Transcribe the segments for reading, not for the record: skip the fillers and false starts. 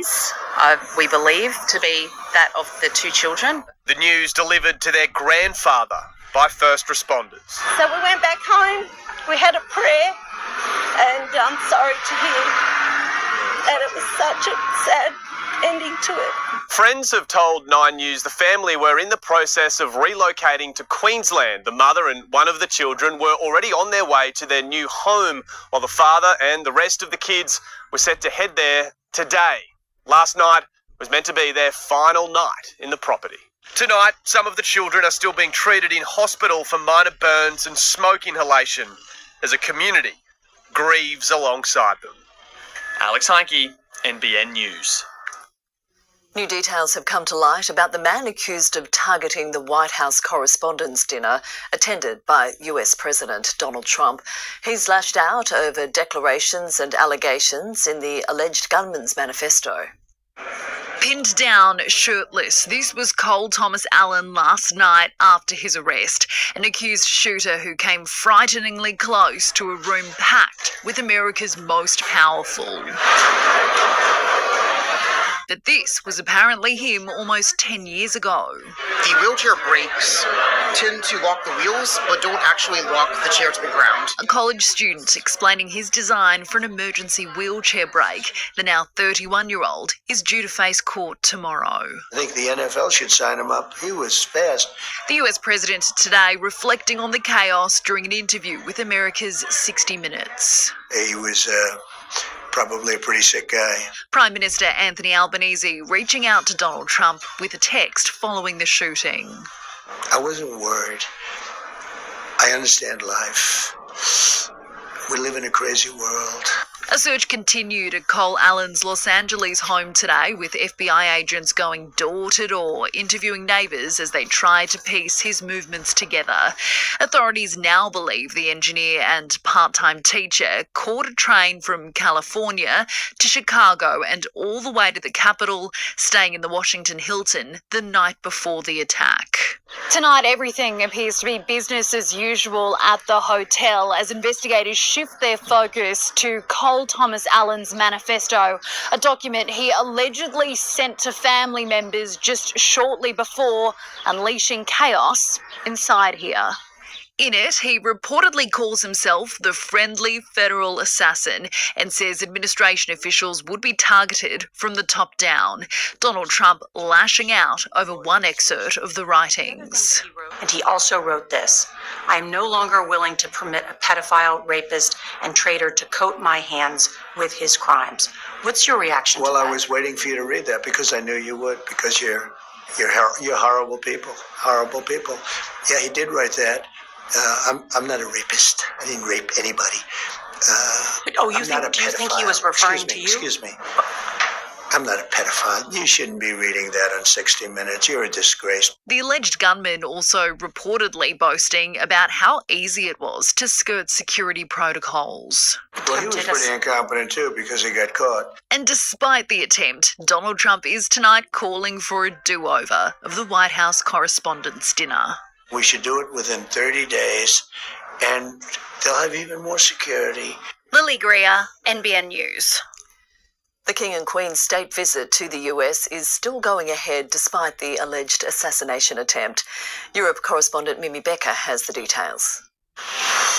bodies, we believe to be that of the two children. The news delivered to their grandfather by first responders. So we went back home, we had a prayer, and I'm sorry to hear that it was such a sad ending to it. Friends have told 9 News the family were in the process of relocating to Queensland. The mother and one of the children were already on their way to their new home, while the father and the rest of the kids were set to head there today. Last night was meant to be their final night in the property. Tonight, some of the children are still being treated in hospital for minor burns and smoke inhalation as a community grieves alongside them. Alex Heinke, NBN News. New details have come to light about the man accused of targeting the White House Correspondents' Dinner attended by US President Donald Trump. He's lashed out over declarations and allegations in the alleged gunman's manifesto. Pinned down, shirtless, this was Cole Thomas Allen last night after his arrest, an accused shooter who came frighteningly close to a room packed with America's most powerful. But this was apparently him almost 10 years ago. The wheelchair brakes tend to lock the wheels, but don't actually lock the chair to the ground. A college student explaining his design for an emergency wheelchair brake. The now 31-year-old is due to face court tomorrow. I think the NFL should sign him up. He was fast. The US president today reflecting on the chaos during an interview with America's 60 Minutes. He was probably a pretty sick guy. Prime Minister Anthony Albanese reaching out to Donald Trump with a text following the shooting. I wasn't worried. I understand life. We live in a crazy world. A search continued at Cole Allen's Los Angeles home today, with FBI agents going door to door, interviewing neighbours as they tried to piece his movements together. Authorities now believe the engineer and part-time teacher caught a train from California to Chicago and all the way to the Capitol, staying in the Washington Hilton the night before the attack. Tonight, everything appears to be business as usual at the hotel as investigators shift their focus to Cole Thomas Allen's manifesto, a document he allegedly sent to family members just shortly before, unleashing chaos inside here. In it, he reportedly calls himself the friendly federal assassin and says administration officials would be targeted from the top down. Donald Trump lashing out over one excerpt of the writings. And he also wrote this: I am no longer willing to permit a pedophile, rapist, and traitor to coat my hands with his crimes. What's your reaction to that? Well, I was waiting for you to read that because I knew you would, because you're horrible people. Horrible people. Yeah, he did write that. I'm not a rapist. I didn't rape anybody. Do you think he was referring to you? Excuse me. I'm not a pedophile. You shouldn't be reading that on 60 Minutes. You're a disgrace. The alleged gunman also reportedly boasting about how easy it was to skirt security protocols. Well, he was pretty incompetent too because he got caught. And despite the attempt, Donald Trump is tonight calling for a do-over of the White House Correspondents' Dinner. We should do it within 30 days, and they'll have even more security. Lily Greer, NBN News. The King and Queen's state visit to the US is still going ahead despite the alleged assassination attempt. Europe correspondent Mimi Becker has the details.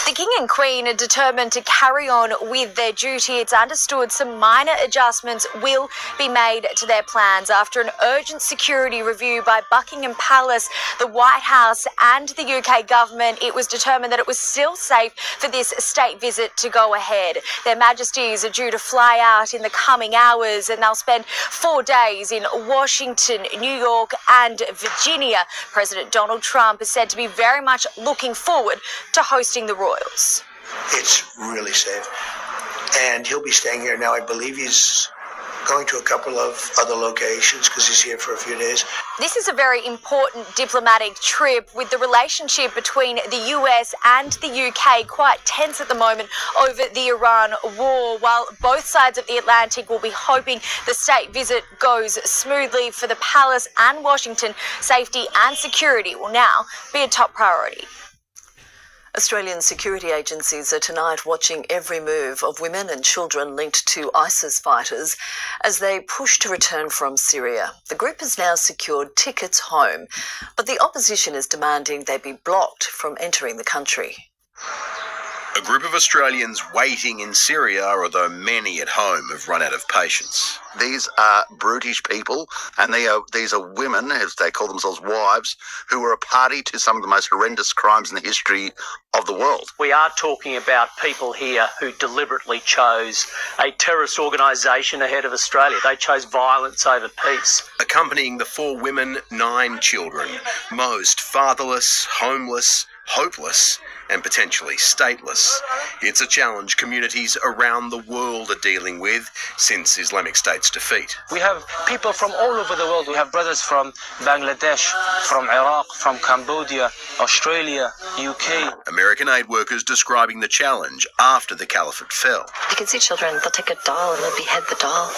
The King and Queen are determined to carry on with their duty. It's understood some minor adjustments will be made to their plans after an urgent security review by Buckingham Palace, the White House and the UK government. It was determined that it was still safe for this state visit to go ahead. Their Majesties are due to fly out in the coming hours and they'll spend 4 days in Washington, New York and Virginia. President Donald Trump is said to be very much looking forward to hosting the royals. It's really safe. And he'll be staying here now. I believe he's going to a couple of other locations because he's here for a few days. This is a very important diplomatic trip, with the relationship between the US and the UK quite tense at the moment over the Iran war. While both sides of the Atlantic will be hoping the state visit goes smoothly, for the Palace and Washington, safety and security will now be a top priority. Australian security agencies are tonight watching every move of women and children linked to ISIS fighters as they push to return from Syria. The group has now secured tickets home, but the opposition is demanding they be blocked from entering the country. A group of Australians waiting in Syria, although many at home have run out of patience. These are brutish people, and these are women, as they call themselves, wives, who were a party to some of the most horrendous crimes in the history of the world. We are talking about people here who deliberately chose a terrorist organisation ahead of Australia. They chose violence over peace. Accompanying the 4 women, 9 children, most fatherless, homeless, hopeless and potentially stateless. It's a challenge communities around the world are dealing with since Islamic State's defeat. We have people from all over the world. We have brothers from Bangladesh, from Iraq, from Cambodia, Australia, UK. American aid workers describing the challenge after the caliphate fell. You can see children, they'll take a doll and they'll behead the doll.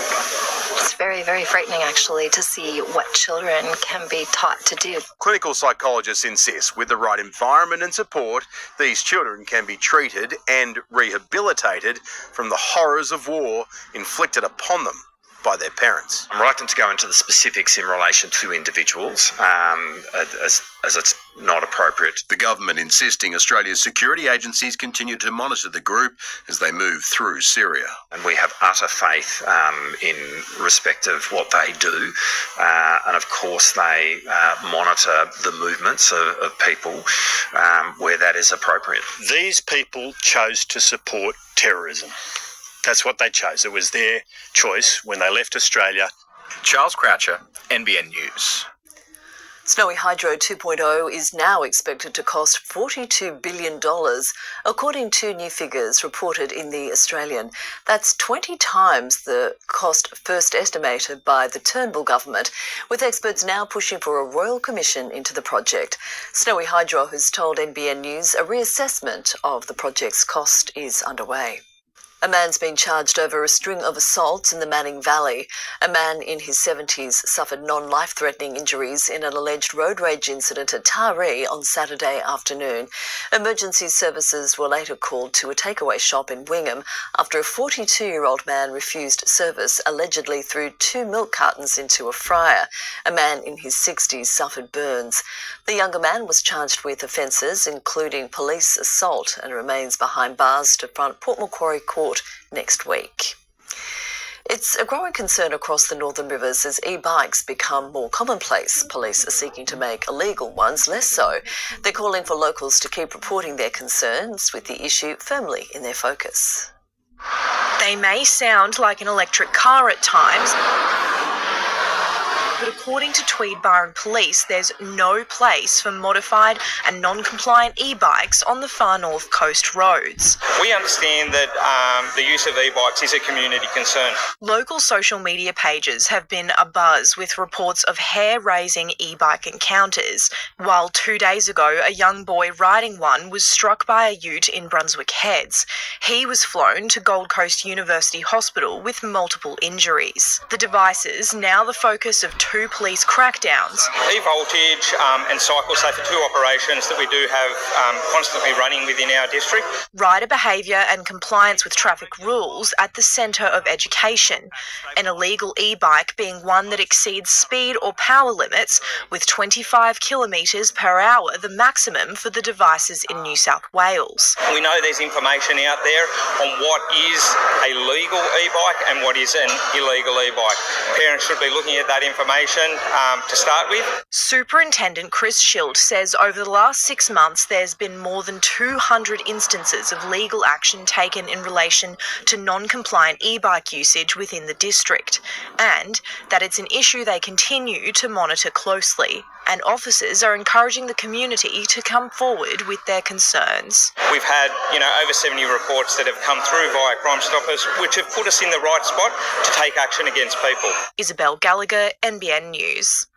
It's very, very frightening, actually, to see what children can be taught to do. Clinical psychologists insist with the right environment and support, these children can be treated and rehabilitated from the horrors of war inflicted upon them by their parents. I'm reluctant to go into the specifics in relation to individuals, as it's not appropriate. The government insisting Australia's security agencies continue to monitor the group as they move through Syria. And we have utter faith in respect of what they do. And of course they monitor the movements of people where that is appropriate. These people chose to support terrorism. That's what they chose. It was their choice when they left Australia. Charles Croucher, NBN News. Snowy Hydro 2.0 is now expected to cost $42 billion, according to new figures reported in The Australian. That's 20 times the cost first estimated by the Turnbull government, with experts now pushing for a royal commission into the project. Snowy Hydro has told NBN News a reassessment of the project's cost is underway. A man's been charged over a string of assaults in the Manning Valley. A man in his 70s suffered non-life-threatening injuries in an alleged road rage incident at Taree on Saturday afternoon. Emergency services were later called to a takeaway shop in Wingham after a 42-year-old man refused service, allegedly threw 2 milk cartons into a fryer. A man in his 60s suffered burns. The younger man was charged with offences including police assault and remains behind bars to front Port Macquarie Court next week. It's a growing concern across the Northern Rivers as e-bikes become more commonplace. Police are seeking to make illegal ones less so. They're calling for locals to keep reporting their concerns, with the issue firmly in their focus. They may sound like an electric car at times, but according to Tweed Byron Police, there's no place for modified and non-compliant e-bikes on the far north coast roads. We understand that the use of e-bikes is a community concern. Local social media pages have been abuzz with reports of hair-raising e-bike encounters, while 2 days ago a young boy riding one was struck by a ute in Brunswick Heads. He was flown to Gold Coast University Hospital with multiple injuries. The devices, now the focus of 2 police crackdowns. E-voltage and cycle safe are 2 operations that we do have constantly running within our district. Rider behaviour and compliance with traffic rules at the centre of education. An illegal e-bike being one that exceeds speed or power limits, with 25 kilometres per hour the maximum for the devices in New South Wales. We know there's information out there on what is a legal e-bike and what is an illegal e-bike. Parents should be looking at that information to start with. Superintendent Chris Schilt says over the last 6 months there's been more than 200 instances of legal action taken in relation to non-compliant e-bike usage within the district, and that it's an issue they continue to monitor closely. And officers are encouraging the community to come forward with their concerns. We've had, over 70 reports that have come through via Crime Stoppers, which have put us in the right spot to take action against people. Isabel Gallagher, NBN News.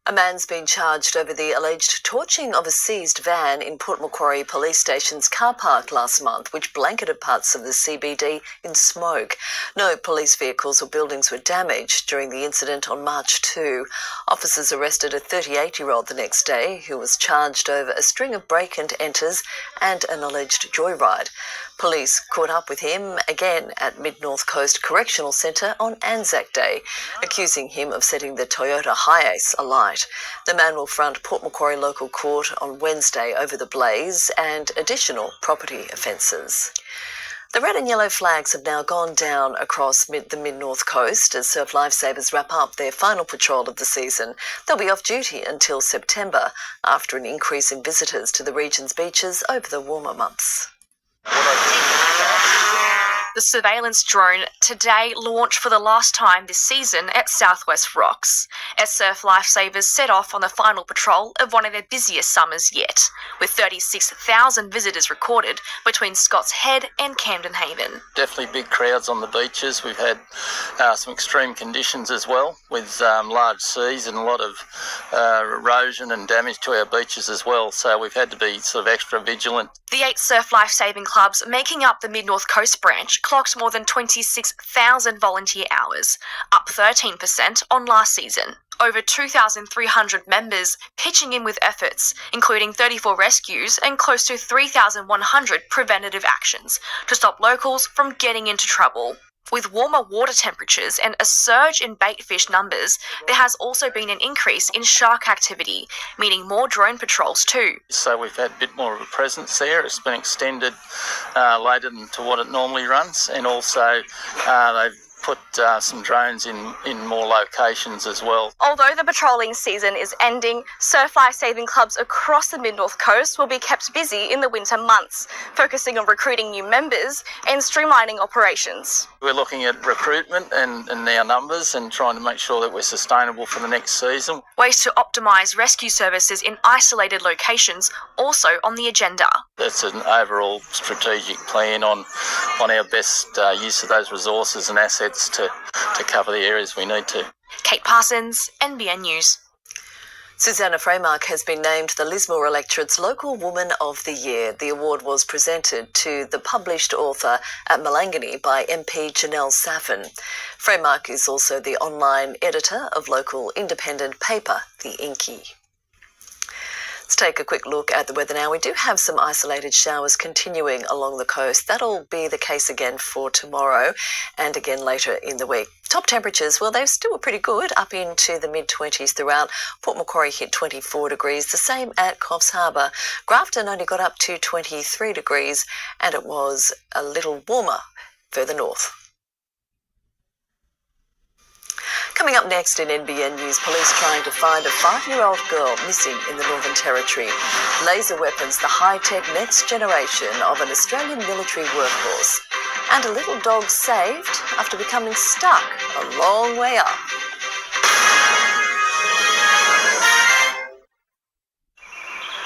A man's been charged over the alleged torching of a seized van in Port Macquarie Police Station's car park last month, which blanketed parts of the CBD in smoke. No police vehicles or buildings were damaged during the incident on March 2. Officers arrested a 38-year-old the next day who was charged over a string of break-and-enters and an alleged joyride. Police caught up with him again at Mid-North Coast Correctional Centre on Anzac Day, accusing him of setting the Toyota Hiace alight. The man will front Port Macquarie Local Court on Wednesday over the blaze and additional property offences. The red and yellow flags have now gone down across the Mid-North Coast as surf lifesavers wrap up their final patrol of the season. They'll be off duty until September after an increase in visitors to the region's beaches over the warmer months. The surveillance drone today launched for the last time this season at Southwest Rocks, as surf lifesavers set off on the final patrol of one of their busiest summers yet, with 36,000 visitors recorded between Scott's Head and Camden Haven. Definitely big crowds on the beaches. We've had some extreme conditions as well, with large seas and a lot of erosion and damage to our beaches as well, so we've had to be sort of extra vigilant. The 8 surf lifesaving clubs making up the Mid-North Coast branch clocked more than 26,000 volunteer hours, up 13% on last season. Over 2,300 members pitching in with efforts, including 34 rescues and close to 3,100 preventative actions to stop locals from getting into trouble. With warmer water temperatures and a surge in bait fish numbers, there has also been an increase in shark activity, meaning more drone patrols too. So we've had a bit more of a presence there. It's been extended later than to what it normally runs, and also they've put some drones in more locations as well. Although the patrolling season is ending, surf lifesaving clubs across the Mid-North Coast will be kept busy in the winter months, focusing on recruiting new members and streamlining operations. We're looking at recruitment and our numbers and trying to make sure that we're sustainable for the next season. Ways to optimise rescue services in isolated locations also on the agenda. It's an overall strategic plan on our best use of those resources and assets to cover the areas we need to. Kate Parsons, NBN News. Susanna Freymark has been named the Lismore Electorate's Local Woman of the Year. The award was presented to the published author at Malangani by MP Janelle Saffin. Freymark is also the online editor of local independent paper, The Inky. Let's take a quick look at the weather now. We do have some isolated showers continuing along the coast. That'll be the case again for tomorrow and again later in the week. Top temperatures, well, they're still pretty good, up into the mid-20s throughout. Port Macquarie hit 24 degrees, the same at Coffs Harbour. Grafton only got up to 23 degrees, and it was a little warmer further north. Coming up next in NBN News, police trying to find a 5-year-old girl missing in the Northern Territory. Laser weapons, the high-tech next generation of an Australian military workhorse. And a little dog saved after becoming stuck a long way up.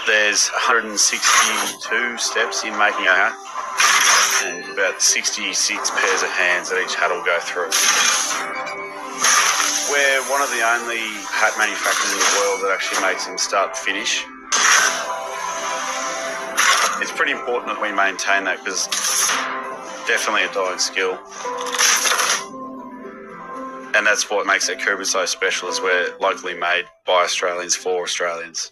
There's 162 steps in making a hat and about 66 pairs of hands that each hat will go through. We're one of the only hat manufacturers in the world that actually makes them start to finish. It's pretty important that we maintain that because it's definitely a dying skill. And that's what makes it Cooper so special, is we're locally made by Australians for Australians.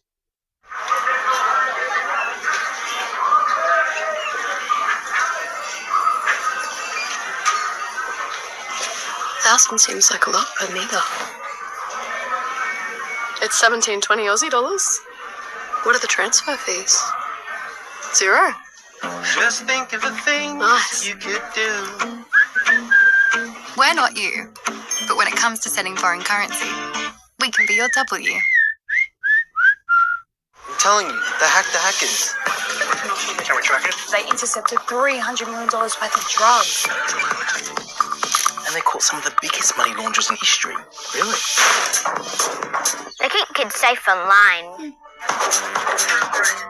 $1,000 seems like a lot per metre. It's 17.20 Aussie dollars. What are the transfer fees? 0. Just think of the things you could do. We're not you, but when it comes to sending foreign currency, we can be your W. I'm telling you, they hacked the hackers. Can we track it? They intercepted $300 million worth of drugs. and they caught some of the biggest money launderers in history. Really? They keep kids safe online.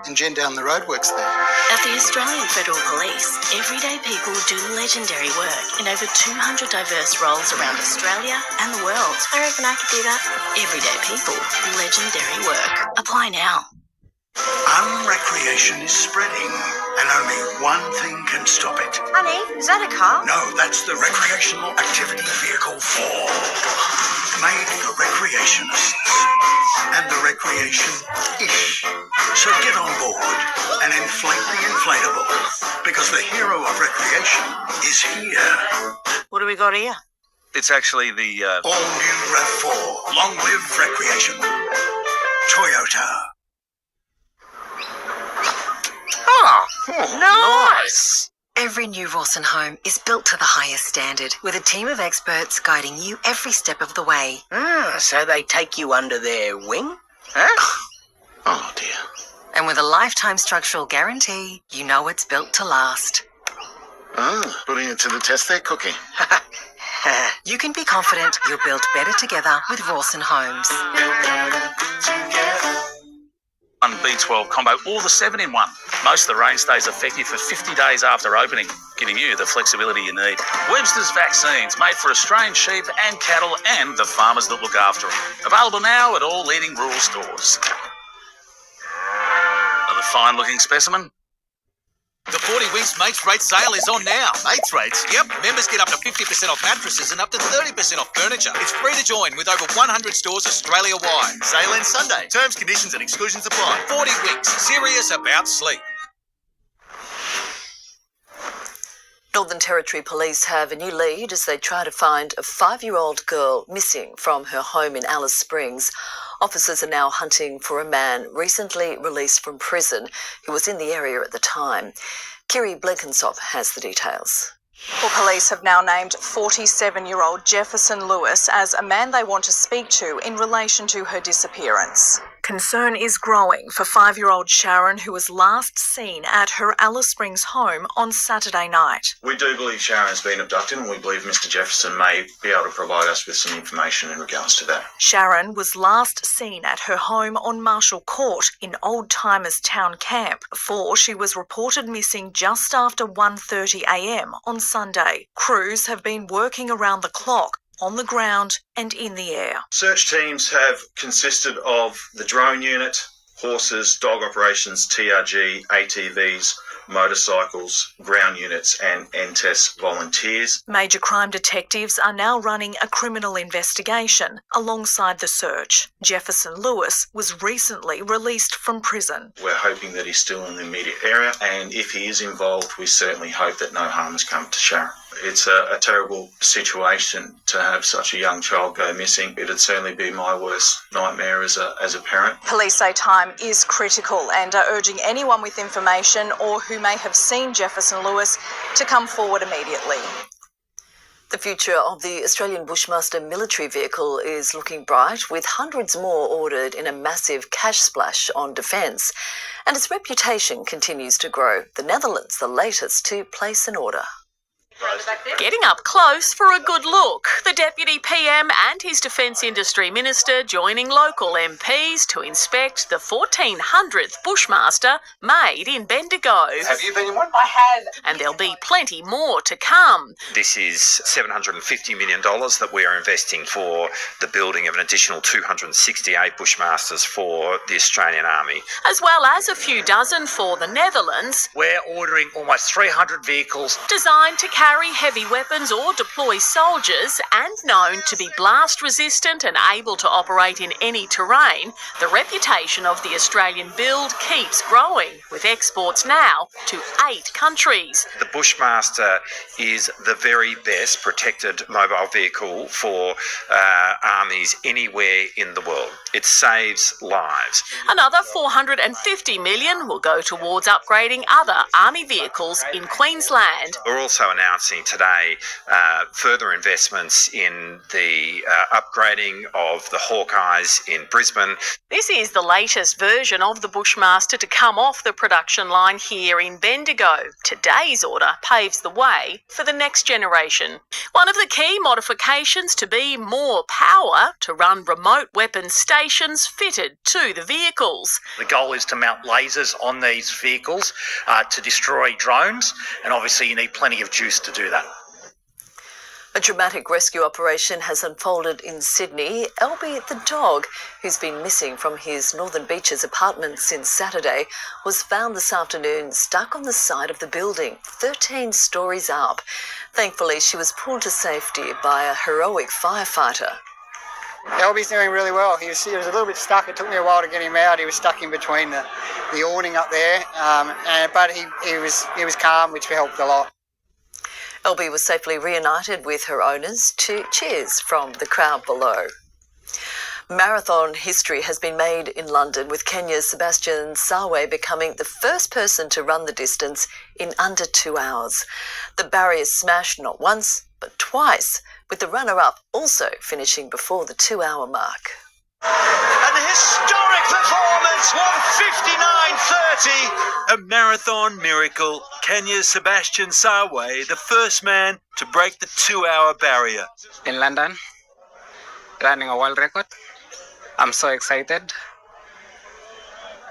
And Jen down the road works there. At the Australian Federal Police, everyday people do legendary work in over 200 diverse roles around Australia and the world. I reckon I could do that. Everyday people, legendary work. Apply now. Unrecreation is spreading, and only one thing can stop it. Honey, is that a car? No, that's the Recreational Activity Vehicle 4. Made for recreationists. And the recreation-ish. So get on board and inflate the inflatable, because the hero of recreation is here. What do we got here? It's actually the... All-new RAV4. Long live recreation. Toyota. Nice! Every new Rawson home is built to the highest standard, with a team of experts guiding you every step of the way. So they take you under their wing? Huh? Oh dear. And with a lifetime structural guarantee, you know it's built to last. Putting it to the test there, Cookie. You can be confident you're built better together with Rawson Homes. One B12 combo, or the 7-in-1. Most of the range stays effective for 50 days after opening, giving you the flexibility you need. Webster's Vaccines, made for Australian sheep and cattle and the farmers that look after them. Available now at all leading rural stores. Another fine-looking specimen. The 40 Winks Mates Rate sale is on now. Mates Rates? Yep. Members get up to 50% off mattresses and up to 30% off furniture. It's free to join with over 100 stores Australia-wide. Sale ends Sunday. Terms, conditions and exclusions apply. 40 Winks. Serious about sleep. Northern Territory Police have a new lead as they try to find a 5-year-old girl missing from her home in Alice Springs. Officers are now hunting for a man recently released from prison who was in the area at the time. Kiri Blenkensop has the details. Well, police have now named 47-year-old Jefferson Lewis as a man they want to speak to in relation to her disappearance. Concern is growing for 5-year-old Sharon, who was last seen at her Alice Springs home on Saturday night. We do believe Sharon has been abducted, and we believe Mr. Jefferson may be able to provide us with some information in regards to that. Sharon was last seen at her home on Marshall Court in Old Timers Town Camp before she was reported missing just after 1:30 a.m. on Sunday. Crews have been working around the clock, on the ground and in the air. Search teams have consisted of the drone unit, horses, dog operations, TRG, ATVs, motorcycles, ground units and NTES volunteers. Major crime detectives are now running a criminal investigation alongside the search. Jefferson Lewis was recently released from prison. We're hoping that he's still in the immediate area, and if he is involved, we certainly hope that no harm has come to Sharon. It's a terrible situation to have such a young child go missing. It'd certainly be my worst nightmare as a parent. Police say time is critical and are urging anyone with information or who may have seen Jefferson Lewis to come forward immediately. The future of the Australian Bushmaster military vehicle is looking bright, with hundreds more ordered in a massive cash splash on defence. And its reputation continues to grow. The Netherlands, the latest to place an order. Getting up close for a good look. The Deputy PM and his Defence Industry Minister joining local MPs to inspect the 1400th Bushmaster made in Bendigo. Have you been in one? I have. And there'll be plenty more to come. This is $750 million that we are investing for the building of an additional 268 Bushmasters for the Australian Army. As well as a few dozen for the Netherlands. We're ordering almost 300 vehicles designed to carry heavy weapons or deploy soldiers, and known to be blast resistant and able to operate in any terrain. The reputation of the Australian build keeps growing, with exports now to 8 countries. The Bushmaster is the very best protected mobile vehicle for armies anywhere in the world. It saves lives. Another $450 million will go towards upgrading other army vehicles in Queensland. We're also announcing announcing today further investments in the upgrading of the Hawkeyes in Brisbane. This is the latest version of the Bushmaster to come off the production line here in Bendigo. Today's order paves the way for the next generation. One of the key modifications to be more power to run remote weapon stations fitted to the vehicles. The goal is to mount lasers on these vehicles to destroy drones, and obviously you need plenty of juice to do that. A dramatic rescue operation has unfolded in Sydney. Elby the dog, who's been missing from his Northern Beaches apartment since Saturday, was found this afternoon stuck on the side of the building, 13 stories up. Thankfully, she was pulled to safety by a heroic firefighter. Elby's doing really well. He was a little bit stuck. It took me a while to get him out. He was stuck in between the awning up there, but he was calm, which helped a lot. Elby was safely reunited with her owners to cheers from the crowd below. Marathon history has been made in London, with Kenya's Sebastian Sawe becoming the first person to run the distance in under 2 hours. The barrier smashed not once, but twice, with the runner-up also finishing before the 2-hour mark. An historic performance, 1:59.30. A marathon miracle. Kenya's Sebastian Sawe, the first man to break the 2-hour barrier. In London, running a world record. I'm so excited.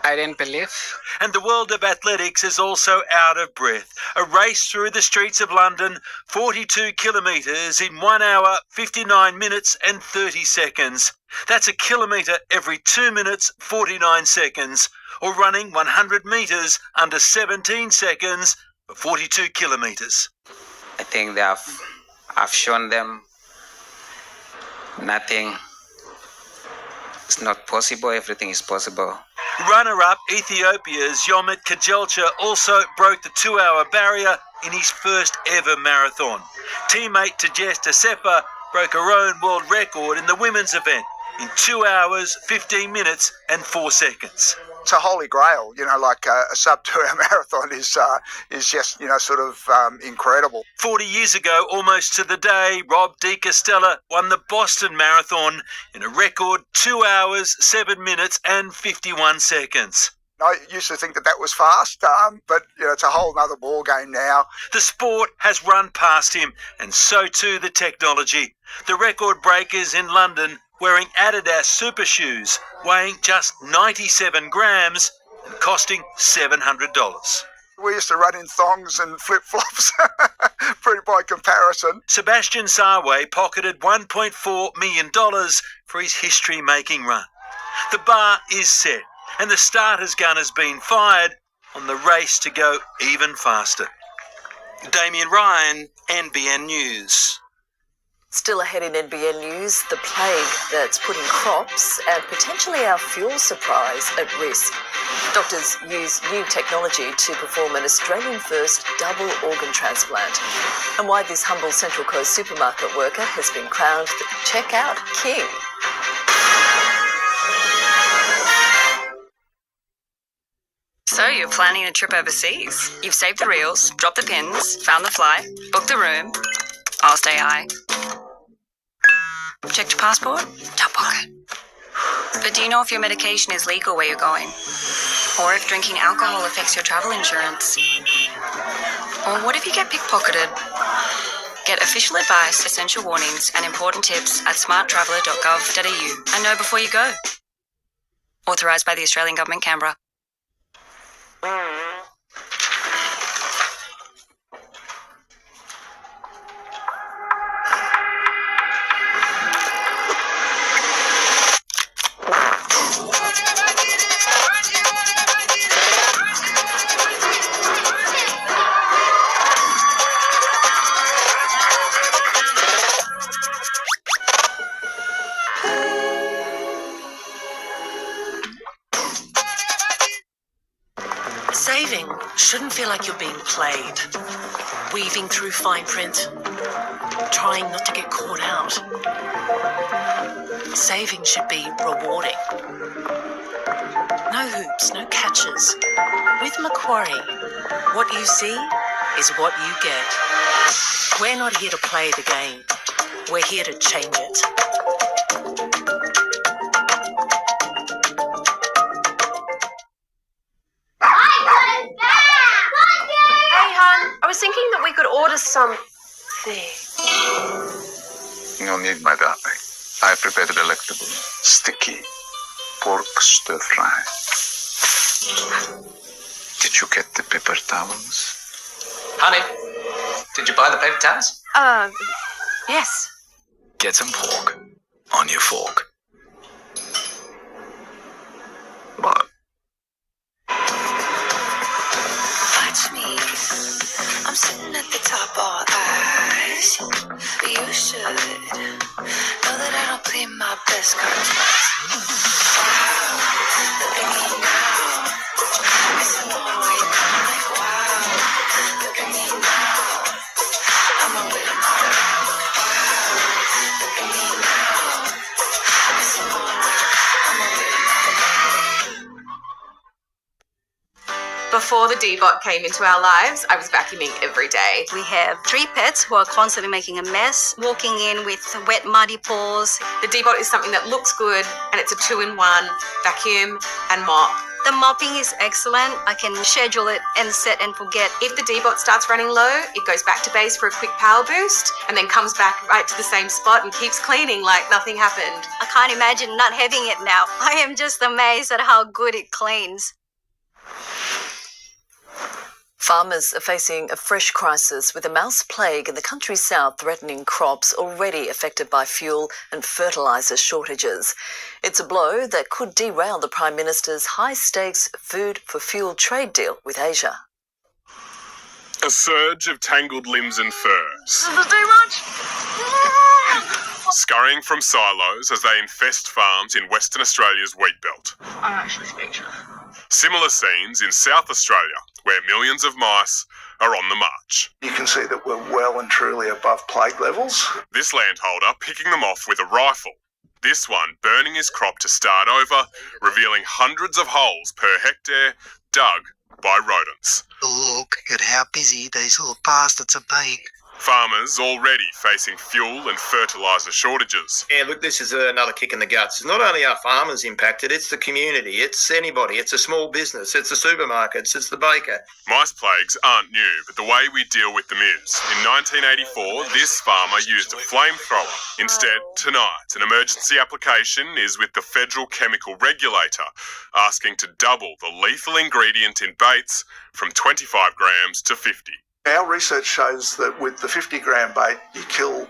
I didn't believe. And the world of athletics is also out of breath. A race through the streets of London, 42 kilometres in 1 hour, 59 minutes and 30 seconds. That's a kilometre every 2 minutes, 49 seconds. Or running 100 metres under 17 seconds for 42 kilometres. I think I've shown them nothing is not possible, everything is possible. Runner-up Ethiopia's Yomit Kajelcha also broke the 2-hour barrier in his first ever marathon. Teammate Tejes Tesefa broke her own world record in the women's event in 2 hours, 15 minutes and 4 seconds. It's a holy grail, like a sub-2-hour marathon is just, sort of incredible. 40 years ago, almost to the day, Rob De Castella won the Boston Marathon in a record 2 hours, 7 minutes and 51 seconds. I used to think that was fast, but it's a whole other ball game now. The sport has run past him, and so too the technology. The record breakers in London wearing Adidas super shoes, weighing just 97 grams and costing $700. We used to run in thongs and flip-flops, pretty by comparison. Sebastian Sawe pocketed $1.4 million for his history-making run. The bar is set, and the starter's gun has been fired on the race to go even faster. Damien Ryan, NBN News. Still ahead in NBN News, the plague that's putting crops and potentially our fuel supplies at risk. Doctors use new technology to perform an Australian-first double organ transplant. And why this humble Central Coast supermarket worker has been crowned the Checkout King. So you're planning a trip overseas. You've saved the reels, dropped the pins, found the flight, booked the room. I'll stay high. Checked your passport? Top pocket. But do you know if your medication is legal where you're going? Or if drinking alcohol affects your travel insurance? Or what if you get pickpocketed? Get official advice, essential warnings, and important tips at smarttraveller.gov.au and know before you go. Authorised by the Australian Government, Canberra. Saving shouldn't feel like you're being played. Weaving through fine print, trying not to get caught out. Saving should be rewarding. No hoops, no catches. With Macquarie, what you see is what you get. We're not here to play the game. We're here to change it. Hey, hon. I was thinking that we could order something. No need, my darling. I prepared a delectable, sticky pork stir fry. Did you get the paper towels? Honey, did you buy the paper towels? Yes. Get some pork on your fork. What? Watch me. I'm sitting at the top all eyes. But you should know that I don't play my best cards. Wow, look at me now. Missing the way I'm like, wow, look at me now. I'm a winner all around. Wow, look at me now. Missing the way I'm a winner all around. Before the D-bot came into our lives, I was vacuuming every day. We have 3 pets who are constantly making a mess, walking in with wet, muddy paws. The D-bot is something that looks good, and it's a 2-in-1 vacuum and mop. The mopping is excellent. I can schedule it and set and forget. If the D-bot starts running low, it goes back to base for a quick power boost and then comes back right to the same spot and keeps cleaning like nothing happened. I can't imagine not having it now. I am just amazed at how good it cleans. Farmers are facing a fresh crisis with a mouse plague in the country's south threatening crops already affected by fuel and fertiliser shortages. It's a blow that could derail the Prime Minister's high-stakes food for fuel trade deal with Asia. A surge of tangled limbs and fur. Scurrying from silos as they infest farms in Western Australia's wheat belt. I'm actually speechless. Similar scenes in South Australia, where millions of mice are on the march. You can see that we're well and truly above plague levels. This landholder picking them off with a rifle. This one burning his crop to start over, revealing hundreds of holes per hectare dug by rodents. Look at how busy these little bastards are being. Farmers already facing fuel and fertiliser shortages. Yeah, look, this is another kick in the guts. Not only are farmers impacted, it's the community, it's anybody, it's a small business, it's the supermarkets, it's the baker. Mice plagues aren't new, but the way we deal with them is. In 1984, this farmer used a flamethrower. Instead, tonight, an emergency application is with the Federal Chemical Regulator, asking to double the lethal ingredient in baits from 25 grams to 50. Our research shows that with the 50-gram bait, you kill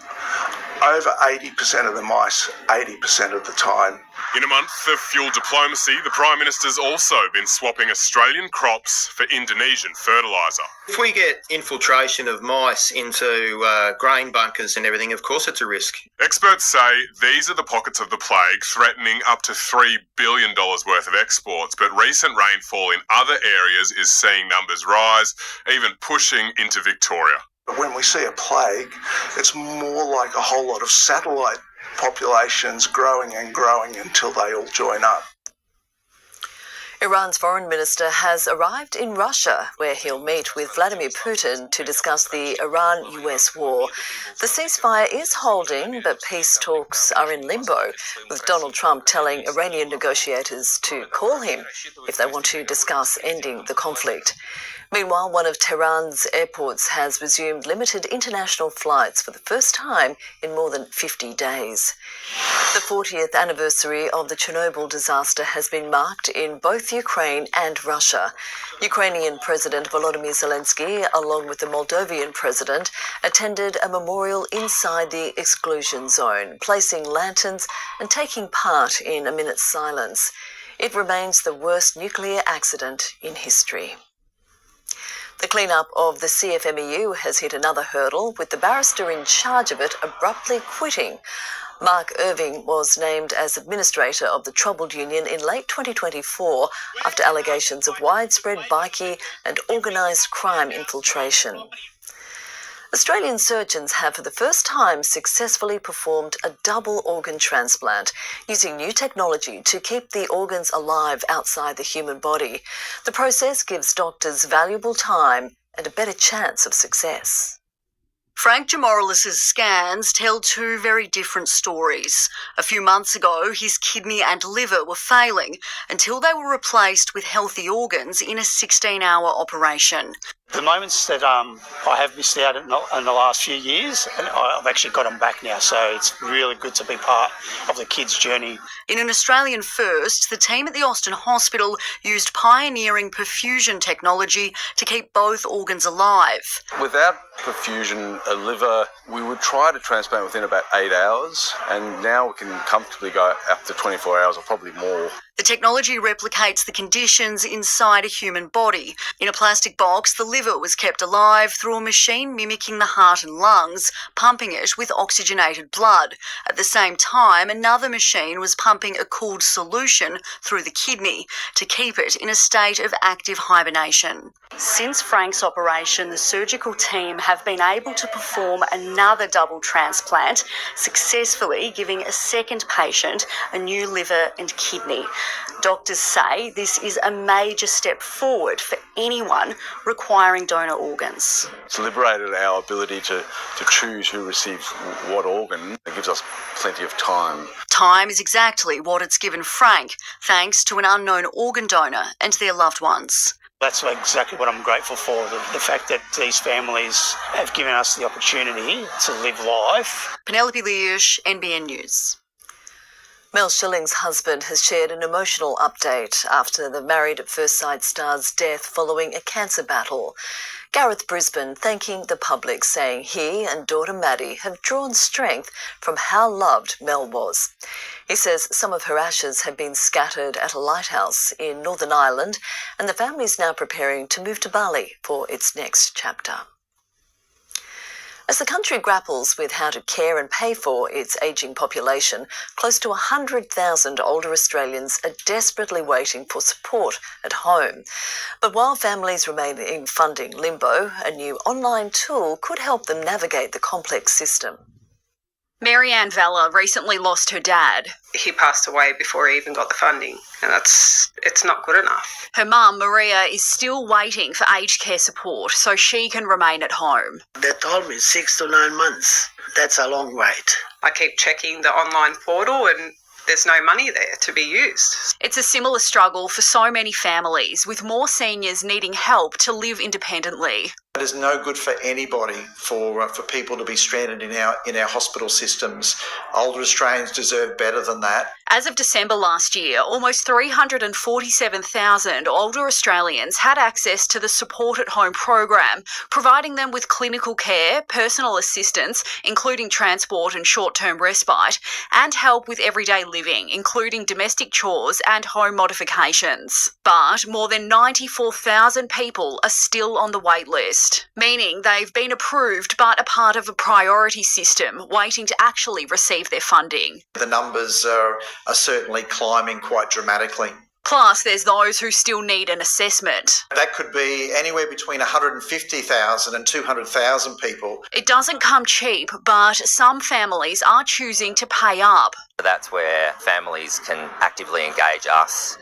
over 80% of the mice 80% of the time. In a month of fuel diplomacy, the Prime Minister's also been swapping Australian crops for Indonesian fertiliser. If we get infiltration of mice into grain bunkers and everything, of course it's a risk. Experts say these are the pockets of the plague threatening up to $3 billion worth of exports, but recent rainfall in other areas is seeing numbers rise, even pushing into Victoria. When we see a plague, it's more like a whole lot of satellite populations growing and growing until they all join up. Iran's foreign minister has arrived in Russia, where he'll meet with Vladimir Putin to discuss the Iran-US war. The ceasefire is holding, but peace talks are in limbo, with Donald Trump telling Iranian negotiators to call him if they want to discuss ending the conflict. Meanwhile, one of Tehran's airports has resumed limited international flights for the first time in more than 50 days. The 40th anniversary of the Chernobyl disaster has been marked in both Ukraine and Russia. Ukrainian President Volodymyr Zelensky, along with the Moldovan president, attended a memorial inside the exclusion zone, placing lanterns and taking part in a minute's silence. It remains the worst nuclear accident in history. The clean-up of the CFMEU has hit another hurdle, with the barrister in charge of it abruptly quitting. Mark Irving was named as administrator of the troubled union in late 2024 after allegations of widespread bikie and organised crime infiltration. Australian surgeons have for the first time successfully performed a double organ transplant using new technology to keep the organs alive outside the human body. The process gives doctors valuable time and a better chance of success. Frank Jamoralis's scans tell two very different stories. A few months ago, his kidney and liver were failing until they were replaced with healthy organs in a 16-hour operation. The moments that I have missed out in the last few years, and I've actually got them back now, so it's really good to be part of the kids' journey. In an Australian first, the team at the Austin Hospital used pioneering perfusion technology to keep both organs alive. Without perfusion, a liver, we would try to transplant within about 8 hours, and now we can comfortably go up to 24 hours or probably more. The technology replicates the conditions inside a human body. In a plastic box, the liver was kept alive through a machine mimicking the heart and lungs, pumping it with oxygenated blood. At the same time, another machine was pumping a cooled solution through the kidney to keep it in a state of active hibernation. Since Frank's operation, the surgical team have been able to perform another double transplant, successfully giving a second patient a new liver and kidney. Doctors say this is a major step forward for anyone requiring donor organs. It's liberated our ability to choose who receives what organ. It gives us plenty of time. Time is exactly what it's given Frank, thanks to an unknown organ donor and their loved ones. That's exactly what I'm grateful for, the fact that these families have given us the opportunity to live life. Penelope Leash, NBN News. Mel Schilling's husband has shared an emotional update after the Married at First Sight star's death following a cancer battle. Gareth Brisbane thanking the public, saying he and daughter Maddie have drawn strength from how loved Mel was. He says some of her ashes have been scattered at a lighthouse in Northern Ireland, and the family is now preparing to move to Bali for its next chapter. As the country grapples with how to care and pay for its ageing population, close to 100,000 older Australians are desperately waiting for support at home. But while families remain in funding limbo, a new online tool could help them navigate the complex system. Marianne Valla recently lost her dad. He passed away before he even got the funding, and it's not good enough. Her mum, Maria, is still waiting for aged care support so she can remain at home. They told me 6 to 9 months. That's a long wait. I keep checking the online portal and there's no money there to be used. It's a similar struggle for so many families, with more seniors needing help to live independently. It is no good for anybody for people to be stranded in our hospital systems. Older Australians deserve better than that. As of December last year, almost 347,000 older Australians had access to the Support at Home program, providing them with clinical care, personal assistance, including transport and short-term respite, and help with everyday living, including domestic chores and home modifications. But more than 94,000 people are still on the wait list, meaning they've been approved but are part of a priority system waiting to actually receive their funding. The numbers are certainly climbing quite dramatically. Plus, there's those who still need an assessment. That could be anywhere between 150,000 and 200,000 people. It doesn't come cheap, but some families are choosing to pay up. That's where families can actively engage us,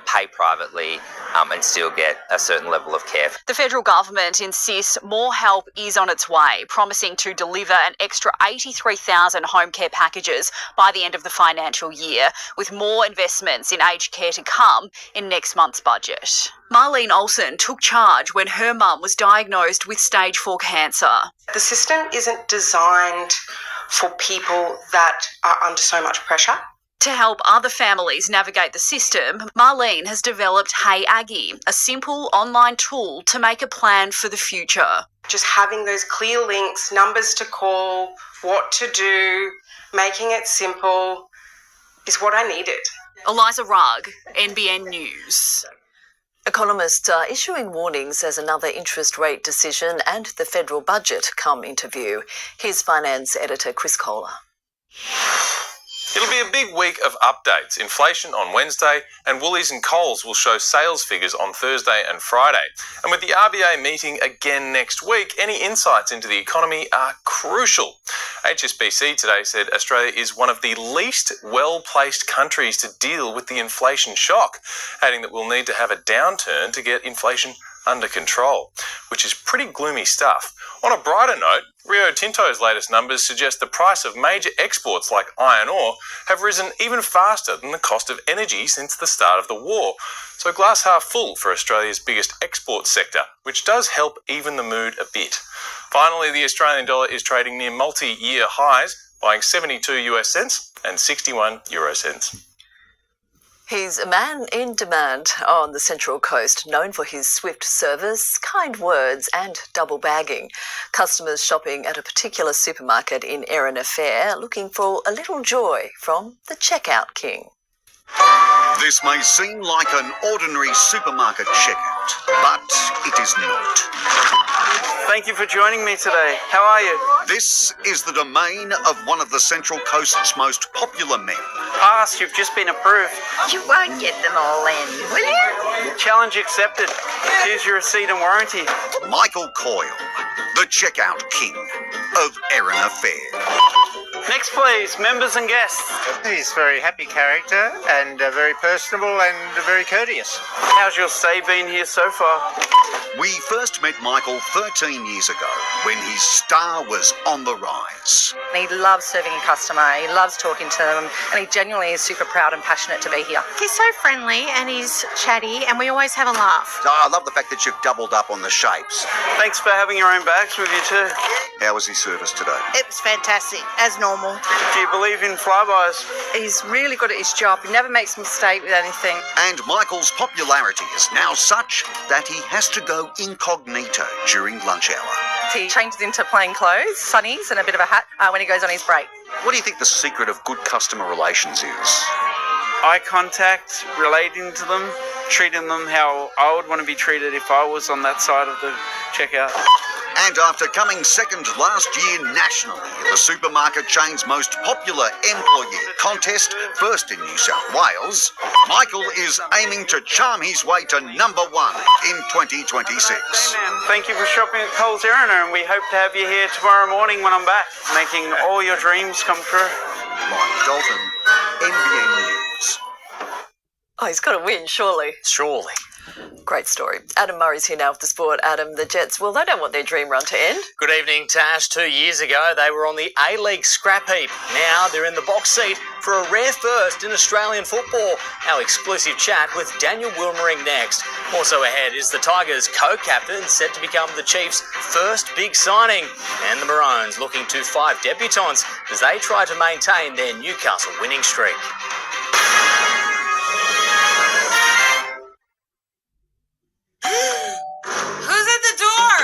pay privately, and still get a certain level of care. The federal government insists more help is on its way, promising to deliver an extra 83,000 home care packages by the end of the financial year, with more investments in aged care to come in next month's budget. Marlene Olsen took charge when her mum was diagnosed with stage 4 cancer. The system isn't designed for people that are under so much pressure. To help other families navigate the system, Marlene has developed Hey Aggie, a simple online tool to make a plan for the future. Just having those clear links, numbers to call, what to do, making it simple is what I needed. Eliza Rugg, NBN News. Economists are issuing warnings as another interest rate decision and the federal budget come into view. Here's finance editor Chris Kohler. It'll be a big week of updates. Inflation on Wednesday, and Woolies and Coles will show sales figures on Thursday and Friday. And with the RBA meeting again next week, any insights into the economy are crucial. HSBC today said Australia is one of the least well-placed countries to deal with the inflation shock, adding that we'll need to have a downturn to get inflation under control, which is pretty gloomy stuff. On a brighter note, Rio Tinto's latest numbers suggest the price of major exports like iron ore have risen even faster than the cost of energy since the start of the war. So glass half full for Australia's biggest export sector, which does help even the mood a bit. Finally, the Australian dollar is trading near multi-year highs, buying 72 US cents and 61 euro cents. He's a man in demand on the Central Coast, known for his swift service, kind words and double bagging. Customers shopping at a particular supermarket in Erina Fair looking for a little joy from the Checkout King. This may seem like an ordinary supermarket checkout, but it is not. Thank you for joining me today. How are you? This is the domain of one of the Central Coast's most popular men. Pass, you've just been approved. You won't get them all in, will you? Challenge accepted. Here's your receipt and warranty. Michael Coyle, the Checkout King of Erina Fair. Next, please, members and guests. He's a very happy character and very personable and very courteous. How's your stay been here so far? We first met Michael 13 years ago when his star was on the rise. He loves serving a customer, he loves talking to them, and he genuinely is super proud and passionate to be here. He's so friendly and he's chatty and we always have a laugh. I love the fact that you've doubled up on the shapes. Thanks for having your own bags with you too. How was his service today? It was fantastic, as normal. Do you believe in flybys? He's really good at his job. He never makes a mistake with anything. And Michael's popularity is now such that he has to go incognito during lunch hour. He changes into plain clothes, sunnies and a bit of a hat when he goes on his break. What do you think the secret of good customer relations is? Eye contact, relating to them, treating them how I would want to be treated if I was on that side of the checkout. And after coming second last year nationally in the supermarket chain's most popular employee contest, first in New South Wales, Michael is aiming to charm his way to number one in 2026. Hey man, thank you for shopping at Coles Erina, and we hope to have you here tomorrow morning when I'm back, making all your dreams come true. Mike Dalton, NBN News. Oh, he's got to win, surely. Surely. Great story. Adam Murray's here now with the sport. Adam, the Jets, well, they don't want their dream run to end. Good evening, Tash. 2 years ago, they were on the A-League scrap heap. Now they're in the box seat for a rare first in Australian football. Our exclusive chat with Daniel Wilmering next. Also ahead is the Tigers' co-captain set to become the Chiefs' first big signing. And the Maroons looking to 5 debutants as they try to maintain their Newcastle winning streak. Who's at the door?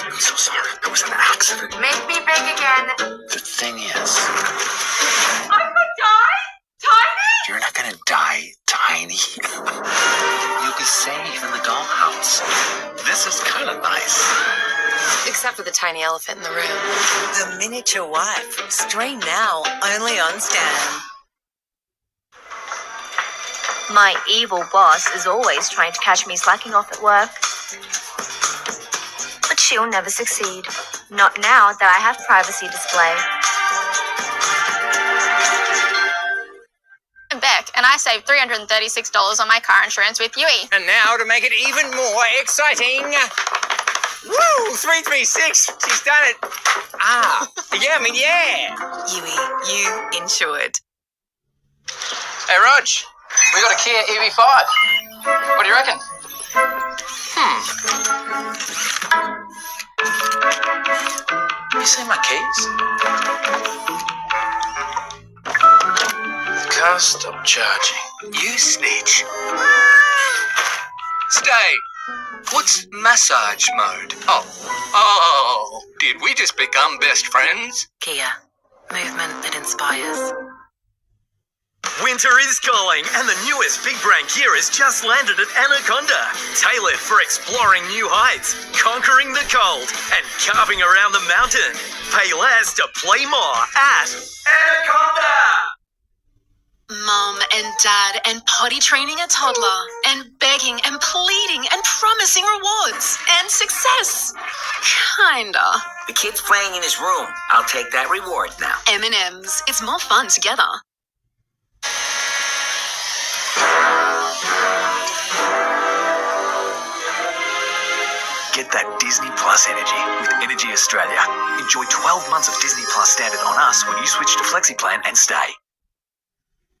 I'm so sorry. It was an accident. Make me big again. The thing is, I'm gonna die? Tiny? you're not gonna die tiny. You'll be safe in the dollhouse. This is kind of nice. Except for the tiny elephant in the room. The Miniature Wife. Stream now, only on Stan. My evil boss is always trying to catch me slacking off at work. But she'll never succeed. Not now that I have privacy display. I'm Beck, and I saved $336 on my car insurance with Yui. And now to make it even more exciting. Woo! 336! She's done it! Yeah! Yui, you insured. Hey, Rog, we got a Kia EV5. What do you reckon? You see my keys? The car stopped charging. You snitch. Stay. What's massage mode? Oh, did we just become best friends? Kia, movement that inspires. Winter is calling, and the newest big brand Kia has just landed at Anaconda. Tailored for exploring new heights, conquering the cold, and carving around the mountain. Pay less to play more at Anaconda! Mum and Dad and potty training a toddler and begging and pleading and promising rewards and success. Kinda. The kid's playing in his room. I'll take that reward now. M&M's. It's more fun together. Get that Disney Plus energy with Energy Australia. Enjoy 12 months of Disney Plus standard on us when you switch to FlexiPlan and stay.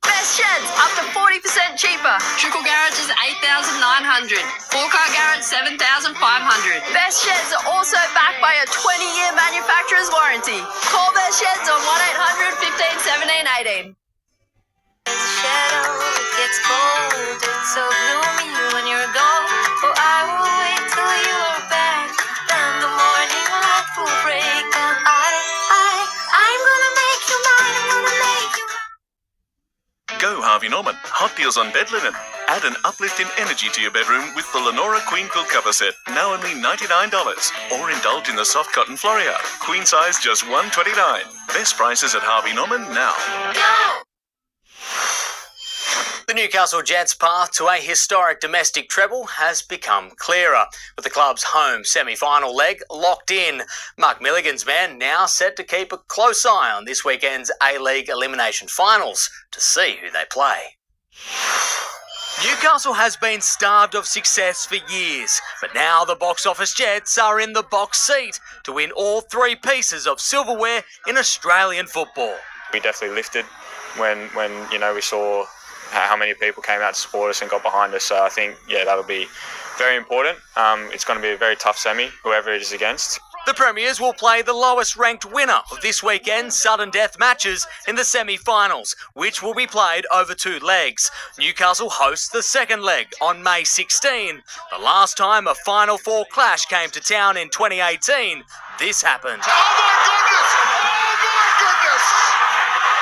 Best sheds, up to 40% cheaper. Trickle Garage is $8,900. 4-car garage $7,500. Best sheds are also backed by a 20-year manufacturer's warranty. Call Best Sheds on 1-800-15 17 18. Shadow, it gets cold. It's so gloomy when you're gone. Oh, I will wait till you are back. Then the morning light will break, and I'm gonna make you mine. I'm gonna make you. Go Harvey Norman. Hot deals on bed linen. Add an uplift in energy to your bedroom with the Lenora Queen Quilt Cover Set. Now only $99. Or indulge in the soft cotton Floria. Queen size just $129. Best prices at Harvey Norman now. Go! The Newcastle Jets' path to a historic domestic treble has become clearer, with the club's home semi-final leg locked in. Mark Milligan's men now set to keep a close eye on this weekend's A-League elimination finals to see who they play. Newcastle has been starved of success for years, but now the box office Jets are in the box seat to win all three pieces of silverware in Australian football. We definitely lifted when we saw how many people came out to support us and got behind us. So I think, that'll be very important. It's going to be a very tough semi, whoever it is against. The Premiers will play the lowest-ranked winner of this weekend's sudden death matches in the semi-finals, which will be played over 2 legs. Newcastle hosts the second leg on May 16. The last time a Final Four clash came to town in 2018, this happened. Oh my goodness! Oh my goodness!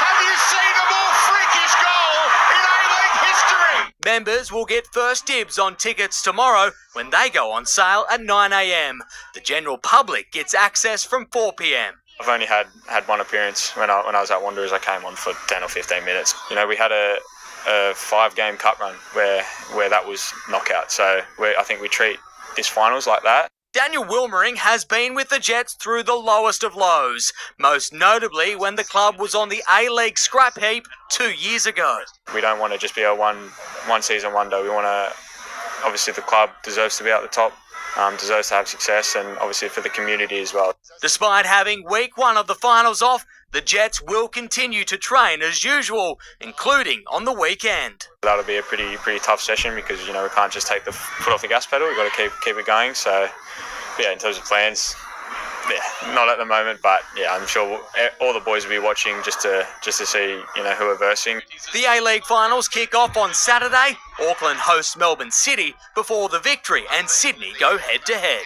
Have you seen a more freakish goal in A-League history? Members will get first dibs on tickets tomorrow when they go on sale at 9 a.m. The general public gets access from 4 p.m. I've only had one appearance when I was at Wanderers. I came on for 10 or 15 minutes. We had a 5-game cup run where that was knockout. So I think we treat this finals like that. Daniel Wilmering has been with the Jets through the lowest of lows, most notably when the club was on the A-League scrap heap 2 years ago. We don't want to just be a one-season wonder. We want to, obviously the club deserves to be at the top, deserves to have success, and obviously for the community as well. Despite having week 1 of the finals off, the Jets will continue to train as usual, including on the weekend. That'll be a pretty tough session because, we can't just take the foot off the gas pedal. We've got to keep it going. So, in terms of plans, not at the moment, but I'm sure all the boys will be watching just to see, who we're versing. The A-League finals kick off on Saturday. Auckland hosts Melbourne City before the Victory and Sydney go head-to-head.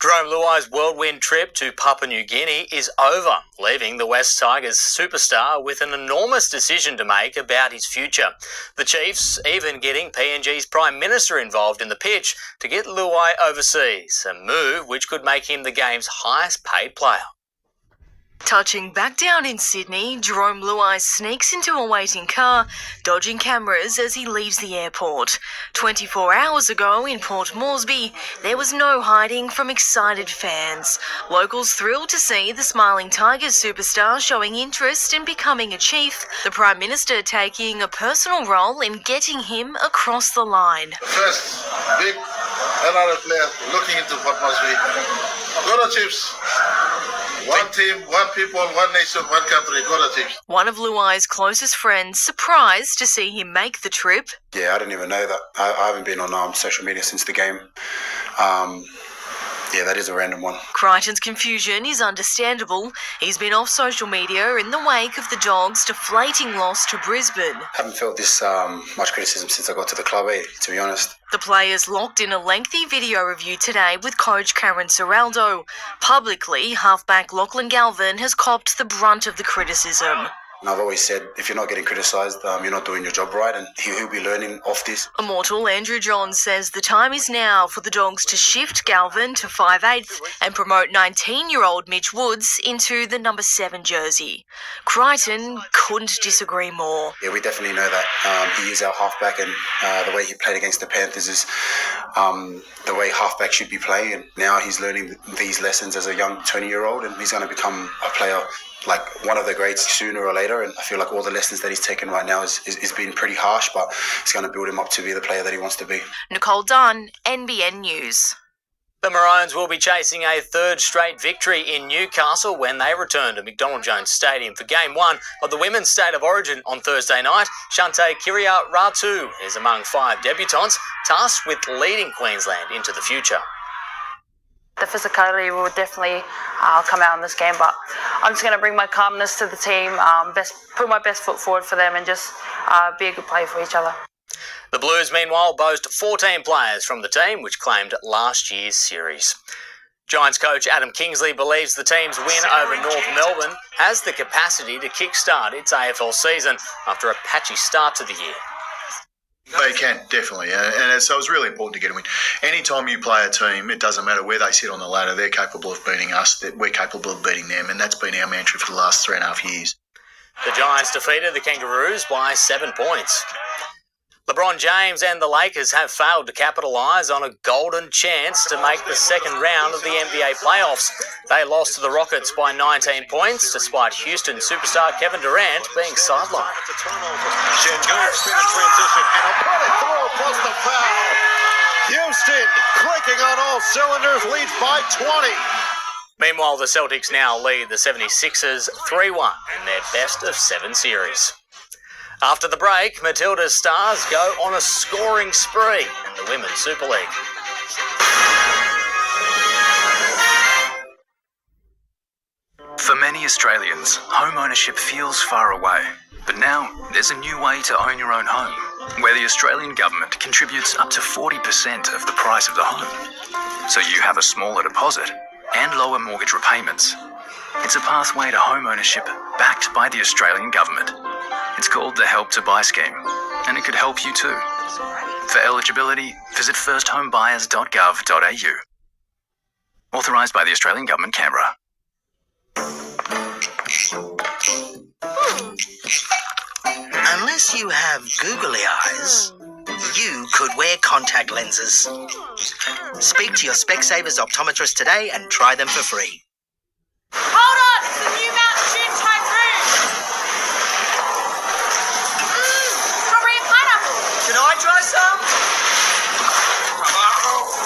Jerome Luai's whirlwind trip to Papua New Guinea is over, leaving the West Tigers superstar with an enormous decision to make about his future. The Chiefs even getting PNG's Prime Minister involved in the pitch to get Luai overseas, a move which could make him the game's highest paid player. Touching back down in Sydney, Jerome Luai sneaks into a waiting car, dodging cameras as he leaves the airport. 24 hours ago in Port Moresby, there was no hiding from excited fans. Locals thrilled to see the smiling Tigers superstar showing interest in becoming a chief, the Prime Minister taking a personal role in getting him across the line. The first big NRL player looking into Port Moresby. Go to Chiefs. One team, one people, one nation, one country. Go to Chiefs. One of Luai's closest friends surprised to see him make the trip. Yeah, I didn't even know that. I haven't been on social media since the game. That is a random one. Crichton's confusion is understandable. He's been off social media in the wake of the Dogs' deflating loss to Brisbane. I haven't felt this much criticism since I got to the club, to be honest. The players locked in a lengthy video review today with coach Karen Serraldo. Publicly, halfback Lachlan Galvin has copped the brunt of the criticism. And I've always said, if you're not getting criticised, you're not doing your job right, and he'll be learning off this. Immortal Andrew Johns says the time is now for the Dogs to shift Galvin to 5/8 and promote 19-year-old Mitch Woods into the number 7 jersey. Crichton couldn't disagree more. Yeah, we definitely know that. He is our halfback, and the way he played against the Panthers is the way halfback should be playing. And now he's learning these lessons as a young 20-year-old, and he's going to become a player like one of the greats sooner or later. And I feel like all the lessons that he's taken right now is been pretty harsh, but it's going to build him up to be the player that he wants to be. Nicole Dunn, NBN News. The Maroons will be chasing a third straight victory in Newcastle when they return to McDonald Jones Stadium for Game 1 of the Women's State of Origin on Thursday night. Shante Kiria-Ratu is among 5 debutants tasked with leading Queensland into the future. The physicality will definitely come out in this game, but I'm just going to bring my calmness to the team, put my best foot forward for them and just be a good player for each other. The Blues, meanwhile, boast 14 players from the team, which claimed last year's series. Giants coach Adam Kingsley believes the team's win over North Melbourne has the capacity to kickstart its AFL season after a patchy start to the year. They can, definitely. So it's really important to get a win. Anytime you play a team, it doesn't matter where they sit on the ladder, they're capable of beating us, we're capable of beating them, and that's been our mantra for the last 3.5 years. The Giants defeated the Kangaroos by 7 points. LeBron James and the Lakers have failed to capitalise on a golden chance to make the second round of the NBA playoffs. They lost to the Rockets by 19 points, despite Houston superstar Kevin Durant being sidelined. Shengun spin in transition and a put it through plus the foul. Houston clicking on all cylinders, leads by 20. Meanwhile, the Celtics now lead the 76ers 3-1 in their best-of-7 series. After the break, Matilda's stars go on a scoring spree in the Women's Super League. For many Australians, home ownership feels far away. But now, there's a new way to own your own home, where the Australian government contributes up to 40% of the price of the home. So you have a smaller deposit and lower mortgage repayments. It's a pathway to home ownership backed by the Australian government. It's called the Help to Buy scheme, and it could help you too. For eligibility, visit firsthomebuyers.gov.au. Authorised by the Australian Government, Canberra. Unless you have googly eyes, you could wear contact lenses. Speak to your Specsavers optometrist today and try them for free. Hold on! It's the new Mountain Dew Typhoon! Strawberry and pineapple! Can I try some?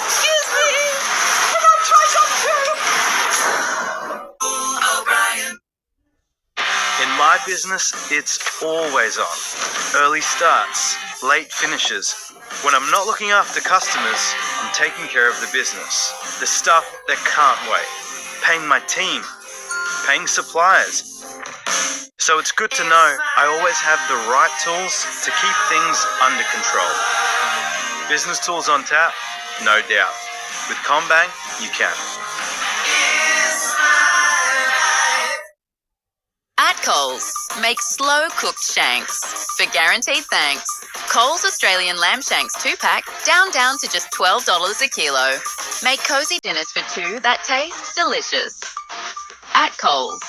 Excuse me! Can I try some too? In my business, it's always on. Early starts, late finishes. When I'm not looking after customers, I'm taking care of the business. The stuff that can't wait. Paying my team. Paying suppliers. So it's good to know I always have the right tools to keep things under control. Business tools on tap? No doubt. With CommBank, you can. At Coles, make slow-cooked shanks for guaranteed thanks. Coles Australian lamb shanks 2-pack, down to just $12 a kilo. Make cosy dinners for 2 that taste delicious. At Coles.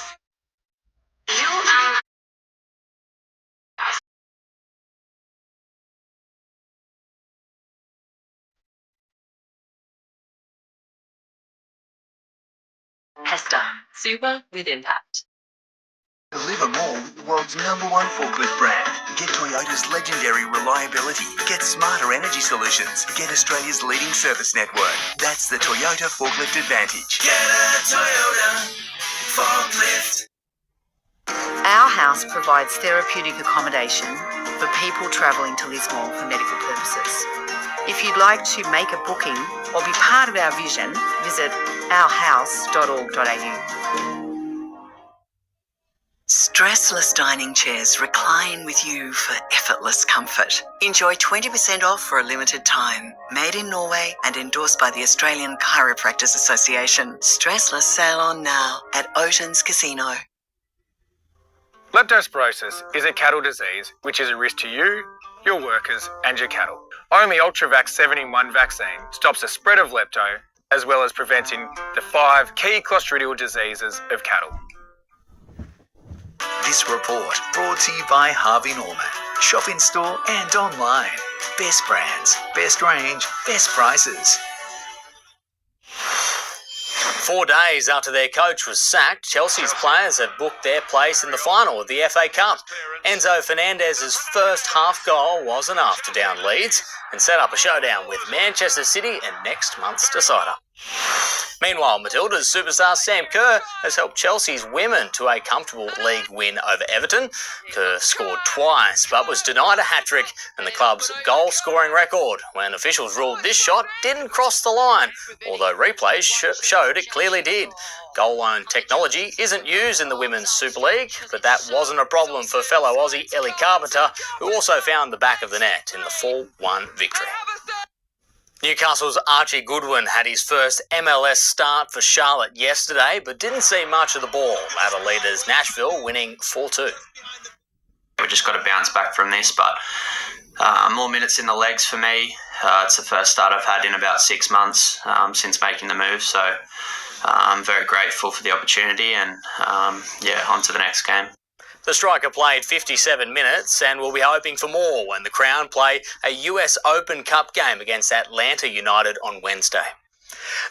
Hester, super with impact. Deliver more with the world's #1 forklift brand. Get Toyota's legendary reliability. Get smarter energy solutions. Get Australia's leading service network. That's the Toyota Forklift Advantage. Get a Toyota Forklift. Our house provides therapeutic accommodation for people travelling to Lismore for medical purposes. If you'd like to make a booking or be part of our vision, visit ourhouse.org.au. Stressless dining chairs recline with you for effortless comfort. Enjoy 20% off for a limited time. Made in Norway and endorsed by the Australian Chiropractors Association. Stressless sale on now at Oceans Casino. Leptospirosis is a cattle disease which is a risk to you, your workers and your cattle. Only Ultravax 7-in-1 vaccine stops the spread of lepto as well as preventing the 5 key clostridial diseases of cattle. This report brought to you by Harvey Norman. Shop in store and online. Best brands, best range, best prices. 4 days after their coach was sacked, Chelsea's players have booked their place in the final of the FA Cup. Enzo Fernandez's first half goal was enough to down Leeds and set up a showdown with Manchester City in next month's decider. Meanwhile, Matilda's superstar Sam Kerr has helped Chelsea's women to a comfortable league win over Everton. Kerr scored twice but was denied a hat-trick and the club's goal-scoring record when officials ruled this shot didn't cross the line, although replays showed it clearly did. Goal line technology isn't used in the Women's Super League, but that wasn't a problem for fellow Aussie Ellie Carpenter, who also found the back of the net in the 4-1 victory. Newcastle's Archie Goodwin had his first MLS start for Charlotte yesterday, but didn't see much of the ball. Adelaide's Nashville winning 4-2. We've just got to bounce back from this, but more minutes in the legs for me. It's the first start I've had in about 6 months since making the move, so I'm very grateful for the opportunity and, on to the next game. The striker played 57 minutes and will be hoping for more when the Crown play a US Open Cup game against Atlanta United on Wednesday.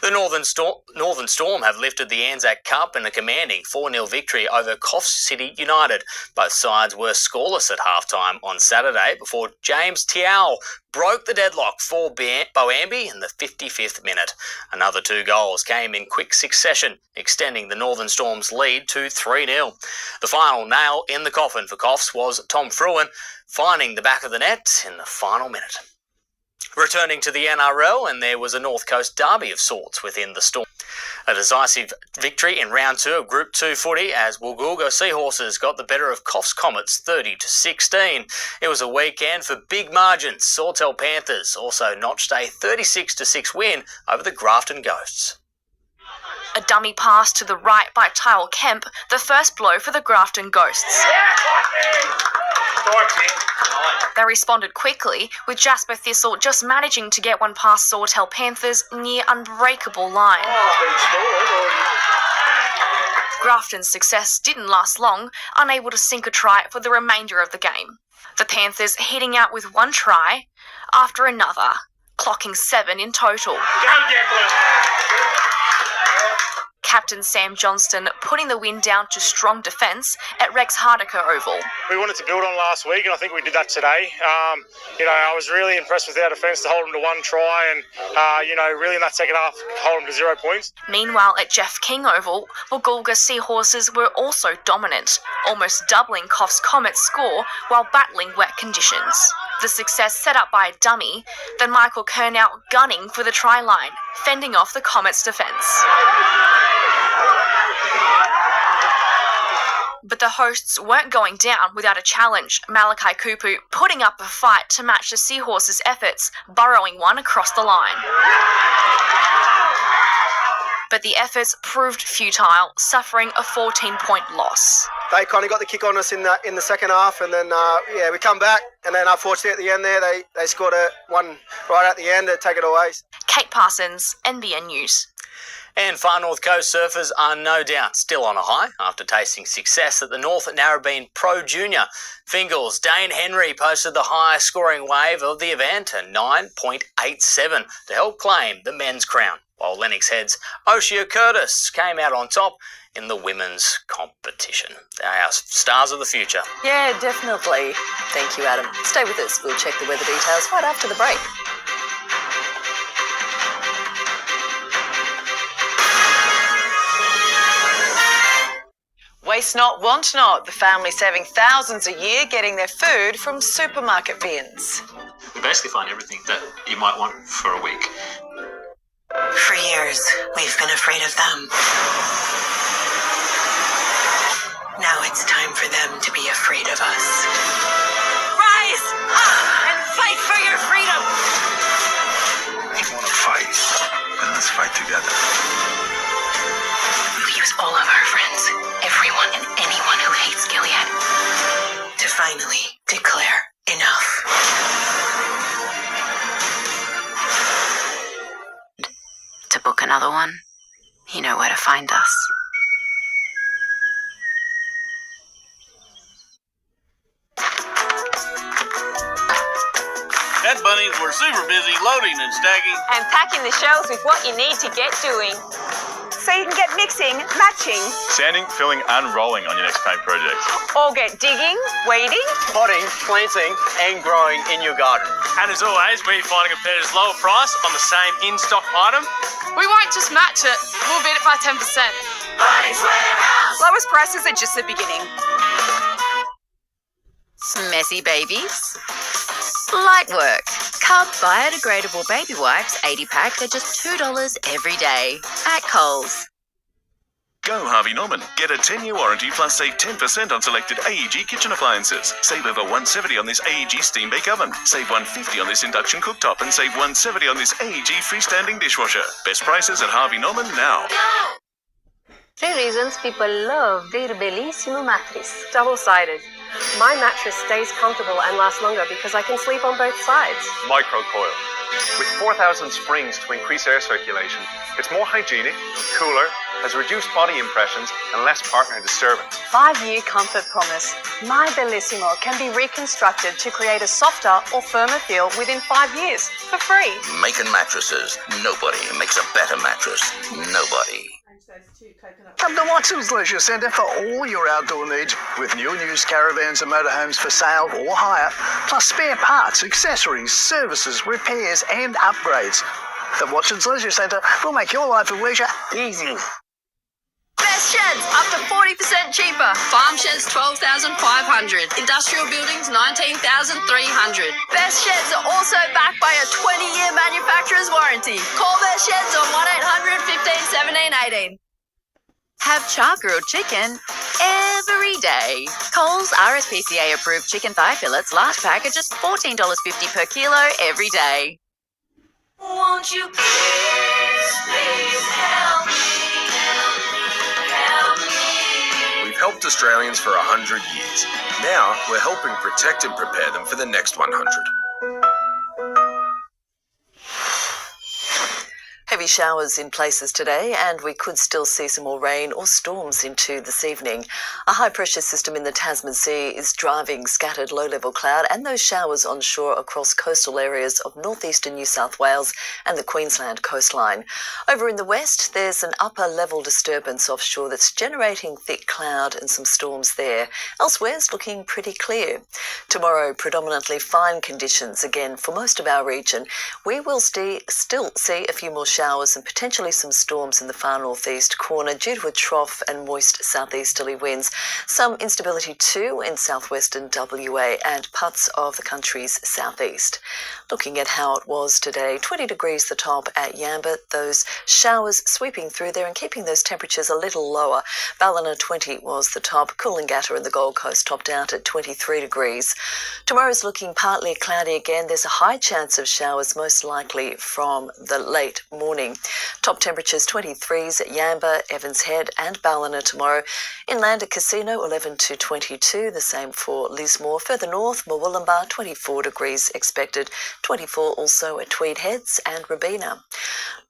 The Northern Storm have lifted the Anzac Cup in a commanding 4-0 victory over Coff City United. Both sides were scoreless at halftime on Saturday before James Tiao broke the deadlock for Boambi in the 55th minute. Another 2 goals came in quick succession, extending the Northern Storm's lead to 3-0. The final nail in the coffin for Coffs was Tom Fruin, finding the back of the net in the final minute. Returning to the NRL, and there was a North Coast derby of sorts within the Storm. A decisive victory in round 2 of Group 2 footy as Woolgoolga Seahorses got the better of Coffs Comets 30-16. It was a weekend for big margins. Sawtell Panthers also notched a 36-6 win over the Grafton Ghosts. A dummy pass to the right by Tyrell Kemp, the first blow for the Grafton Ghosts. They responded quickly, with Jasper Thistle just managing to get one past Sawtell Panthers' near unbreakable line. Grafton's success didn't last long, unable to sink a try for the remainder of the game. The Panthers heading out with 1 try after another, clocking 7 in total. Captain Sam Johnston putting the win down to strong defence at Rex Hardaker Oval. We wanted to build on last week, and I think we did that today. I was really impressed with our defence to hold them to 1 try and, really in that second half, hold them to 0 points. Meanwhile, at Jeff King Oval, Woolgoolga Seahorses were also dominant, almost doubling Coffs Comets' score while battling wet conditions. The success set up by a dummy, then Michael Kernow gunning for the try line, fending off the Comets' defence. But the hosts weren't going down without a challenge, Malachi Kupu putting up a fight to match the Seahorses' efforts, burrowing one across the line. But the efforts proved futile, suffering a 14-point loss. They kind of got the kick on us in the second half, and then we come back, and then unfortunately at the end there they scored one right at the end to take it away. Kate Parsons, NBN News. And Far North Coast surfers are no doubt still on a high after tasting success at the North Narrabeen Pro Junior. Fingals Dane Henry posted the highest scoring wave of the event at 9.87 to help claim the men's crown, while Lennox Head's Oshia Curtis came out on top in the women's competition. They are stars of the future. Yeah, definitely. Thank you, Adam. Stay with us. We'll check the weather details right after the break. Waste not, want not. The family saving thousands a year getting their food from supermarket bins. We basically find everything that you might want for a week. For years, we've been afraid of them. Now it's time for them to be afraid of us. Rise up and fight for your freedom! If you want to fight, then let's fight together. We'll use all of our friends, everyone and anyone who hates Gilead, to finally declare enough. To book another one, you know where to find us. At Bunnings, we're super busy loading and stacking and packing the shelves with what you need to get doing. so you can get mixing, matching, Sanding, filling and rolling on your next paint project. or get digging, weeding. Potting, planting, and growing in your garden. And as always, we're finding competitors' lower price on the same in-stock item. We won't just match it, we'll beat it by 10%. Lowest prices are just the beginning. Messy babies? Light work. Cub biodegradable baby wipes 80 pack. They're just $2 every day at Coles. Go Harvey Norman. Get a 10-year warranty plus save 10% on selected AEG kitchen appliances. Save over $170 on this AEG steam bake oven. Save $150 on this induction cooktop and save $170 on this AEG freestanding dishwasher. Best prices at Harvey Norman now. 3 reasons people love their Bellissimo mattress. Double-sided. My mattress stays comfortable and lasts longer because I can sleep on both sides. Microcoil. With 4,000 springs to increase air circulation, it's more hygienic, cooler, has reduced body impressions and less partner disturbance. 5-year comfort promise. My Bellissimo can be reconstructed to create a softer or firmer feel within 5 years for free. Making mattresses. Nobody makes a better mattress. Nobody. Come to Watson's Leisure Centre for all your outdoor needs, with new and used caravans and motorhomes for sale or hire, plus spare parts, accessories, services, repairs and upgrades. The Watson's Leisure Centre will make your life of leisure easy. Best sheds, up to 40% cheaper. Farm sheds, $12,500. Industrial buildings, $19,300. Best sheds are also backed by a 20-year manufacturer's warranty. Call Best Sheds on 1-800-15 17 18. Have char-grilled chicken every day. Coles RSPCA approved chicken thigh fillets large pack are just $14.50 per kilo every day. Won't you please help me? We've helped Australians for 100 years. Now we're helping protect and prepare them for the next 100. Heavy showers in places today, and we could still see some more rain or storms into this evening. A high-pressure system in the Tasman Sea is driving scattered low-level cloud and those showers onshore across coastal areas of northeastern New South Wales and the Queensland coastline. Over in the west, there's an upper-level disturbance offshore that's generating thick cloud and some storms there. Elsewhere, it's looking pretty clear. Tomorrow, predominantly fine conditions again for most of our region. We will still see a few more showers and potentially some storms in the far northeast corner due to a trough and moist southeasterly winds. Some instability too in southwestern WA and parts of the country's southeast. Looking at how it was today, 20 degrees the top at Yamba, those showers sweeping through there and keeping those temperatures a little lower. Ballina 20 was the top, Coolangatta and the Gold Coast topped out at 23 degrees. Tomorrow's looking partly cloudy again. There's a high chance of showers, most likely from the late morning. Top temperatures 23s at Yamba, Evans Head and Ballina tomorrow. Inland at Casino 11 to 22, the same for Lismore. Further north, Murwillumbah 24 degrees expected, 24 also at Tweed Heads and Robina.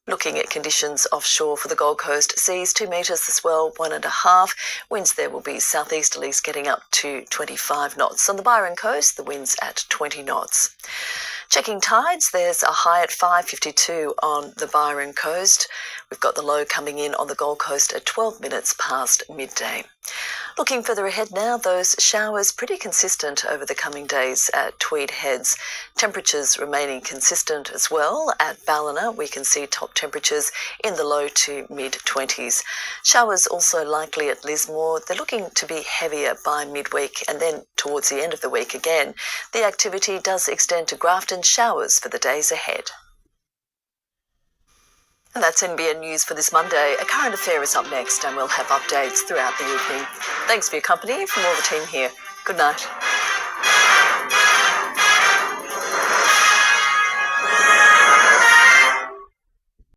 Looking at conditions offshore for the Gold Coast, seas 2 metres, the swell 1.5. Winds there will be southeasterlies getting up to 25 knots. On the Byron Coast, the winds at 20 knots. Checking tides, there's a high at 5:52 on the Byron Coast. We've got the low coming in on the Gold Coast at 12 minutes past midday. Looking further ahead now, those showers pretty consistent over the coming days at Tweed Heads. Temperatures remaining consistent as well. At Ballina, we can see top temperatures in the low to mid-20s. Showers also likely at Lismore. They're looking to be heavier by midweek, and then towards the end of the week again. The activity does extend to Grafton, showers for the days ahead. And that's NBN News for this Monday. A current affair is up next, and we'll have updates throughout the evening. Thanks for your company from all the team here. Good night.